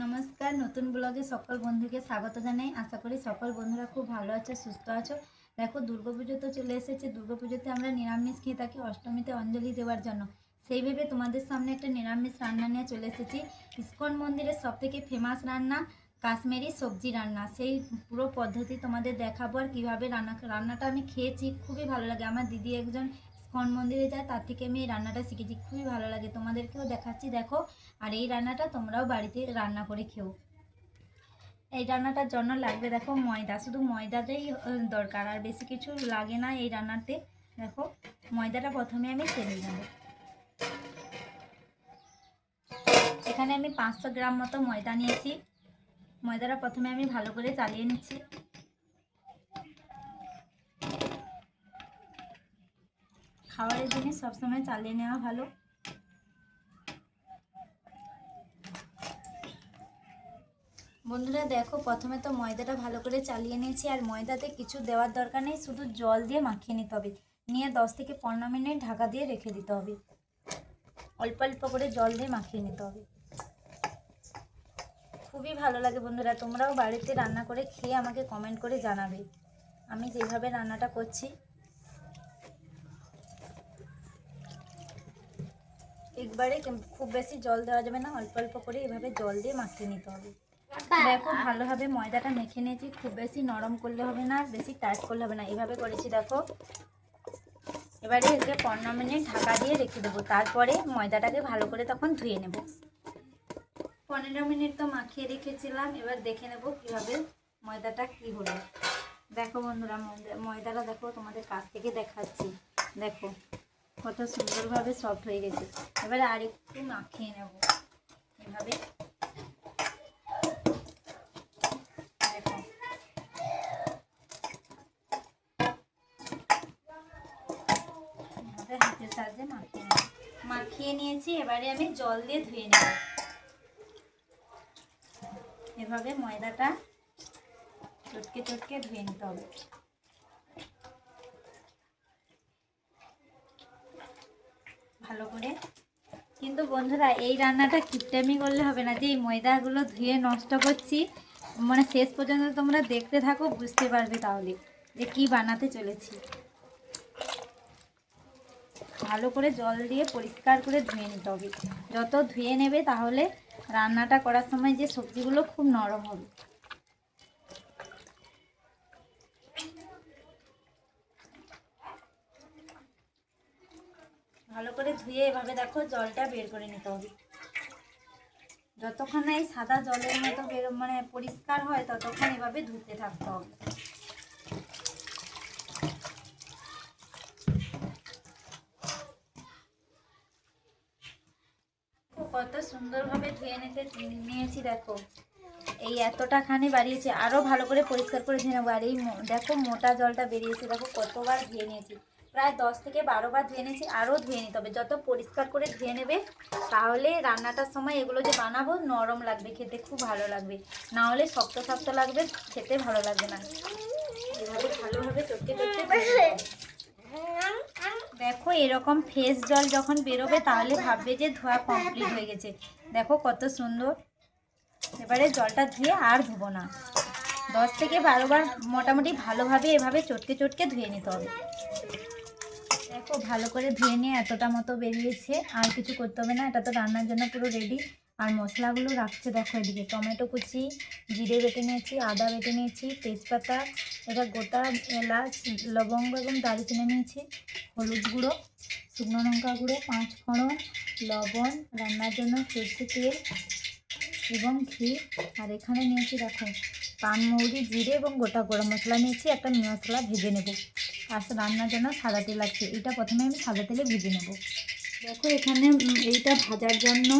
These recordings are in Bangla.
নমস্কার, নতুন ব্লগে সকল বন্ধুকে স্বাগত জানাই। আশা করি সকল বন্ধুরা খুব ভালো আছো, সুস্থ আছো। দেখো, দুর্গাপুজো তো চলে এসেছে। দুর্গাপুজোতে আমরা নিরামিষ খেয়ে থাকি অষ্টমীতে অঞ্জলি দেওয়ার জন্য। সেই ভেবে তোমাদের সামনে একটা নিরামিষ রান্না নিয়ে চলে এসেছি। ইস্কন মন্দিরের সবথেকে ফেমাস রান্না কাশ্মীরি সবজি রান্না। সেই পুরো পদ্ধতি তোমাদের দেখাবো আর কীভাবে রান্নাটা আমি খেয়েছি, খুবই ভালো লাগে। আমার দিদি একজন ইস্কন মন্দিরে যায়, তার থেকে আমি এই রান্নাটা শিখেছি, খুবই ভালো লাগে। তোমাদেরকেও দেখাচ্ছি, দেখো। আর এই রান্নাটা তোমরাও বাড়িতে রান্না করে খেও। এই রান্নাটার জন্য লাগবে দেখো ময়দা, শুধু ময়দাটাই দরকার, আর বেশি কিছু লাগে না এই রান্নাতে। দেখো, ময়দাটা প্রথমে আমি চেলে নেব। এখানে আমি 500 গ্রাম মতো ময়দা নিয়েছি। ময়দাটা প্রথমে আমি ভালো করে চালিয়ে নিচ্ছি। খাবারের জিনিস সবসময় চালিয়ে নেওয়া ভালো। বন্ধুরা দেখো, প্রথমে তো ময়দাটা ভালো করে চালিয়ে নিয়েছি। আর ময়দাতে কিছু দেওয়ার দরকার নেই, শুধু জল দিয়ে মাখিয়ে নিতে হবে। নিয়ে 10 থেকে 15 মিনিট ঢাকা দিয়ে রেখে দিতে হবে। অল্প অল্প করে জল দিয়ে মাখিয়ে নিতে হবে। খুবই ভালো লাগে বন্ধুরা, তোমরাও বাড়িতে রান্না করে খেয়ে আমাকে কমেন্ট করে জানাবে আমি যেভাবে রান্নাটা করছি। একবারে খুব বেশি জল দেওয়া যাবে না, অল্প অল্প করে এভাবে জল দিয়ে মাখিয়ে নিতে হবে। দেখো, ভালোভাবে ময়দাটা মেখে নিয়েছি। খুব বেশি নরম করলে হবে না, বেশি টাইট করলে হবে না, এভাবে করেছি দেখো। এবারে একে 15 মিনিট ঢাকা দিয়ে রেখে দেবো। তারপরে ময়দাটাকে ভালো করে তখন ধুয়ে নেব। 15 মিনিট তো মাখিয়ে রেখেছিলাম। এবার দেখে নেব কীভাবে ময়দাটা কী হলো। দেখো বন্ধুরা, ময়দাটা দেখো, তোমাদের কাছ থেকে দেখাচ্ছি। দেখো কত সুন্দরভাবে সফট হয়ে গেছে। এবারে আর একটু মাখিয়ে নেব এভাবে। দেখো, হাতের সাহায্যে মাখিয়ে নিয়েছি। এবারে আমি জল দিয়ে ধুয়ে নেব। এভাবে ময়দাটা চটকে চটকে ধুয়ে নিতে হবে। ভালো করে। কিন্তু বন্ধুরা, এই রান্নাটা কিপটেমি করলে হবে না, যে এই ময়দাগুলো ধুয়ে নষ্ট করছি। মানে শেষ পর্যন্ত তোমরা দেখতে থাকো, বুঝতে পারবে তাহলে যে কি বানাতে চলেছি। ভালো করে জল দিয়ে পরিষ্কার করে ধুয়ে নিতে হবে। যত ধুয়ে নেবে তাহলে রান্নাটা করার সময় যে সবজিগুলো খুব নরম হবে। ভালো করে ধুয়ে এভাবে দেখো জলটা বের করে নিতে হবে। যতক্ষণ না এই সাদা জলের মতো মানে পরিষ্কার হয়, ততক্ষণ এভাবে ধুতে থাকতে হবে। কত সুন্দরভাবে ধুয়ে নিয়েছি দেখো। এই এতটাখানি বাড়িয়েছি, আরও ভালো করে পরিষ্কার করে ধুয়ে নেবো। আর এই দেখো মোটা জলটা বেরিয়েছে, দেখো কতবার ধুয়ে নিয়েছি। প্রায় 10 থেকে 12 বার ধুয়ে নিয়েছি। আরও ধুয়ে নিতে হবে। যত পরিষ্কার করে ধুয়ে নেবে, তাহলে রান্নাটার সময় এগুলো যে বানাবো নরম লাগবে, খেতে খুব ভালো লাগবে। না হলে শক্ত শক্ত লাগবে, খেতে ভালো লাগবে না। এভাবে ভালোভাবে চটকে চটকে দেখো, এরকম ফ্রেশ জল যখন বেরোবে তাহলে ভাববে যে ধোয়া কমপ্লিট হয়ে গেছে। দেখো কত সুন্দর। এবারে জলটা ধুয়ে আর ধোবো না। 10 থেকে 12 বার মোটামুটি ভালোভাবে এভাবে চটকে চটকে ধুয়ে নিতে হবে। দেখো, ভালো করে ধুয়ে নিয়ে এতটা মতো বেরিয়েছে। আর কিছু করতে হবে না, এটা তো রান্নার জন্য পুরো রেডি। আর মশলাগুলো রাখছে দেখো এদিকে। টমেটো কুচি, জিরে বেটে নিয়েছি, আদা বেটে নিয়েছি, তেজপাতা, এটা গোটা এলাচ, লবঙ্গ এবং দারুচিনি নিয়েছি, হলুদ গুঁড়ো, শুকনো লঙ্কা গুঁড়ো, 5 ফোড়ন, লবণ, রান্নার জন্য সরষে তেল এবং ঘি। আর এখানে নিয়েছি দেখো পানমৌরি, জিরে এবং গোটা গরম মশলা নিয়েছি। একটা মশলা ভেজে নেব। আর রান্নার জন্য সাদা তেল লাগছে, এটা প্রথমে আমি সাদা তেলে ভেজে নেব। দেখো, এখানে এইটা ভাজার জন্য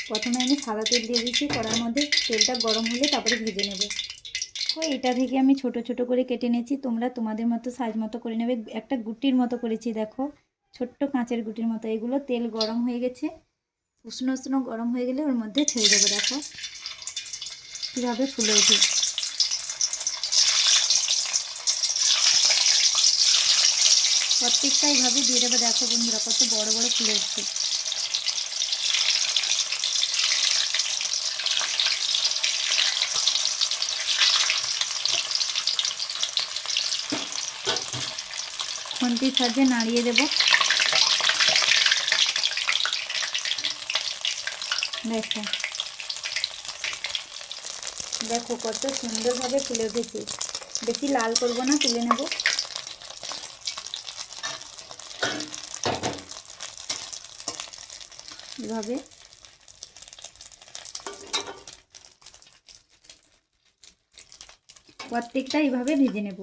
প্রথমে আমি সাদা তেল দিয়ে দিচ্ছি কড়ার মধ্যে। তেলটা গরম হলে তারপরে ভেজে নেব। তো এটা থেকে আমি ছোট ছোট করে কেটে নিয়েছি। তোমরা তোমাদের মতো সাইজ মতো করে নেবে। একটা গুটির মতো করেছি দেখো, ছোট্ট কাঁচের গুটির মতো। এগুলো তেল গরম হয়ে গেছে, উষ্ণ উষ্ণ গরম হয়ে গেলে ওর মধ্যে ছেড়ে দেবো। দেখো কীভাবে ফুলে ওঠে। প্রত্যেকটা এইভাবে দিয়ে দেবো। দেখো বন্ধুরা, কত বড় বড় ফুলে উঠছে। খুন্তির সাহায্যে নাড়িয়ে দেব। দেখো দেখো কত সুন্দরভাবে ফুলে উঠেছে। বেশি লাল করব না, তুলে নেব। এভাবে প্রত্যেকটা এইভাবে ভেজে নেব।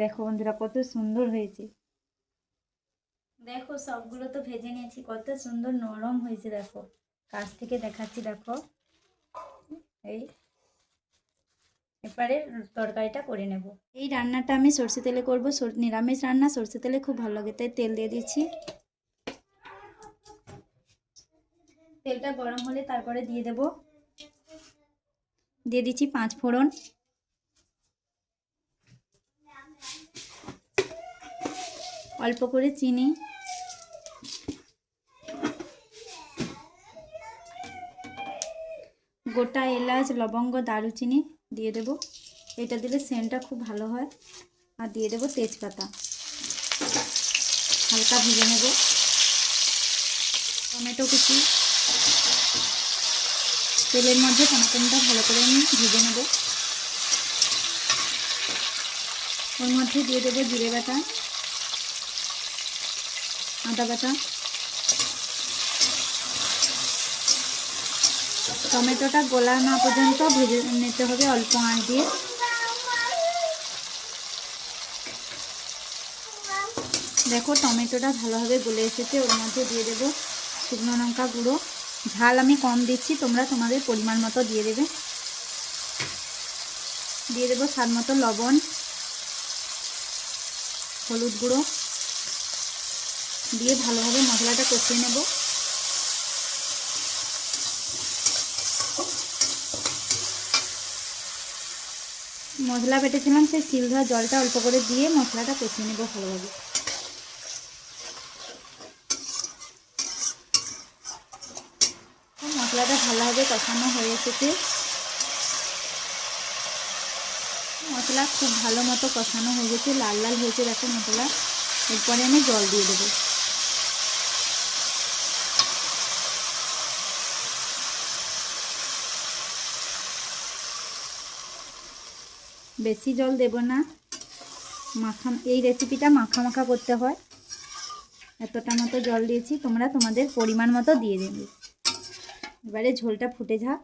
দেখো বন্ধুরা কত সুন্দর হয়েছে। দেখো সবগুলো তো ভেজে নিয়েছি, কত সুন্দর নরম হয়েছে। দেখো কাছ থেকে দেখাচ্ছি, দেখো এই এবারে তরকারিটা করে নেব। এই রান্নাটা আমি সরষে তেলে করব। নিরামিষ রান্না সরষে তেলে খুব ভালো লাগে, তাই তেল দিয়ে দিচ্ছি। তেলটা গরম হলে তারপরে দিয়ে দিচ্ছি 5 ফোড়ন, অল্প করে চিনি, গোটা এলাচ, লবঙ্গ, দারুচিনি দিয়ে দেব। এটা দিলে সেন্টটা খুব ভালো হয়। আর দিয়ে দেব তেজপাতা। হালকা ভেজে নেব। টমেটো কুচি, তেলের মধ্যে টমেটোটা ভালো করে আমি ভেজে নেব। ওর মধ্যে দিয়ে দেবো জিরে বাটা, আদা বাটা। টমেটোটা গলা না পর্যন্ত ভেজে নিতে হবে অল্প আঁচ দিয়ে। দেখো টমেটোটা ভালোভাবে গলে এসেছে। ওর মধ্যে দিয়ে দেবো শুকনো লঙ্কা গুঁড়ো। ঝাল আমি কম দিচ্ছি, তোমরা তোমাদের পরিমাণ মতো দিয়ে দেবে। দিয়ে দেবো স্বাদ মতো লবণ, হলুদ গুঁড়ো দিয়ে ভালোভাবে মশলাটা কষিয়ে নেব। মশলা বেটেছিলাম সেই শিল ধোয়া জলটা অল্প করে দিয়ে মশলাটা কষিয়ে নেব ভালোভাবে। মশলাটা ভালোভাবে কষানো হয়ে এসেছে। মশলা খুব ভালো মতো কষানো হয়ে গেছে, লাল লাল হয়েছে দেখো মশলা। এরপরে আমি জল দিয়ে দেবো। বেশি জল দেব না, এই রেসিপিটা মাখা মাখা করতে হয়। এতটা মতো জল দিয়েছি, তোমরা তোমাদের পরিমাণ মতো দিয়ে দেবে। এবারে ঝোলটা ফুটে যাক।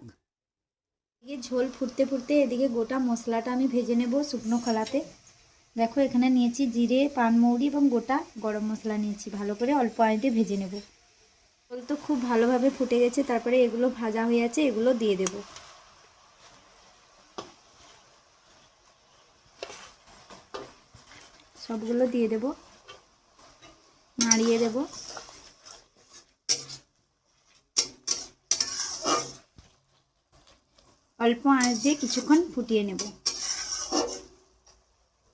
এদিকে ঝোল ফুটতে ফুটতে এদিকে গোটা মশলাটা আমি ভেজে নেব শুকনো খোলাতে। দেখো এখানে নিয়েছি জিরে, পানমৌরি এবং গোটা গরম মশলা নিয়েছি। ভালো করে অল্প আঁচে ভেজে নেব। ঝোল তো খুব ভালোভাবে ফুটে গেছে। তারপরে এগুলো ভাজা হয়ে আছে, এগুলো দিয়ে দেব। সবগুলো দিয়ে দেব, নাড়িয়ে দেব। অল্প আঁচ দিয়ে কিছুক্ষণ ফুটিয়ে নেব।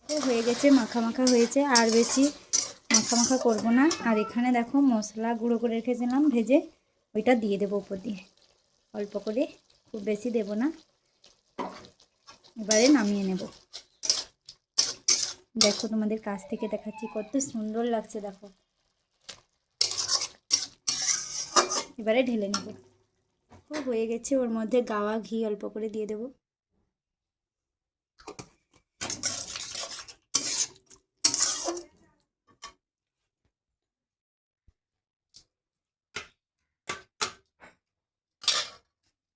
হয়ে গেছে, মাখা মাখা হয়েছে। আর বেশি মাখা মাখা করব না। আর এখানে দেখো মশলা গুঁড়ো করে রেখেছিলাম ভেজে, ওইটা দিয়ে দেবো উপর দিয়ে অল্প করে, খুব বেশি দেব না। এবারে নামিয়ে নেব। দেখো তোমাদের কাছ থেকে দেখাচ্ছি কত সুন্দর লাগছে। দেখো এবারে ঢেলে নেব। হয়ে গেছে। ওর মধ্যে গাওয়া ঘি অল্প করে দিয়ে দেব।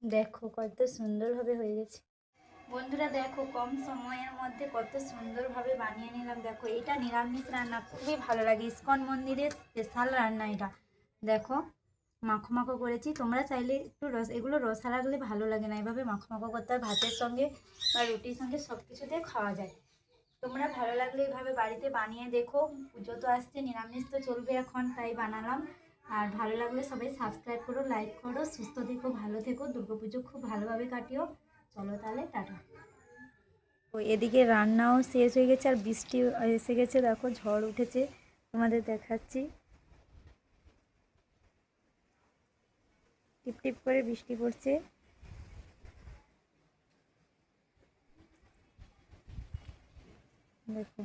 দেখো কত সুন্দরভাবে হয়ে গেছে। বন্ধুরা দেখো কম সময়ের মধ্যে কত সুন্দরভাবে বানিয়ে নিলাম। দেখো এটা নিরামিষ রান্না, খুবই ভালো লাগে। ইস্কন মন্দিরের স্পেশাল রান্না এটা। দেখো মাখো মাখো করেছি। তোমরা চাইলে একটু এগুলো রসা রাখলে ভালো লাগে না, এভাবে মাখো মাখো করতে হয়। ভাতের সঙ্গে বা রুটির সঙ্গে সব কিছুতে খাওয়া যায়। তোমরা ভালো লাগলে এভাবে বাড়িতে বানিয়ে দেখো। পুজো তো আসছে, নিরামিষ তো চলবে এখন, তাই বানালাম। আর ভালো লাগলে সবাই সাবস্ক্রাইব করো, লাইক করো। সুস্থ থেকো, ভালো থেকো, দুর্গাপুজো খুব ভালোভাবে কাটিও। চলো তাহলে টাটা। তো এদিকে রান্নাও শেষ হয়ে গেছে, আর বৃষ্টি এসে গেছে। দেখো ঝড় উঠেছে, তোমাদের দেখাচ্ছি। টিপ টিপ করে বৃষ্টি পড়ছে। দেখো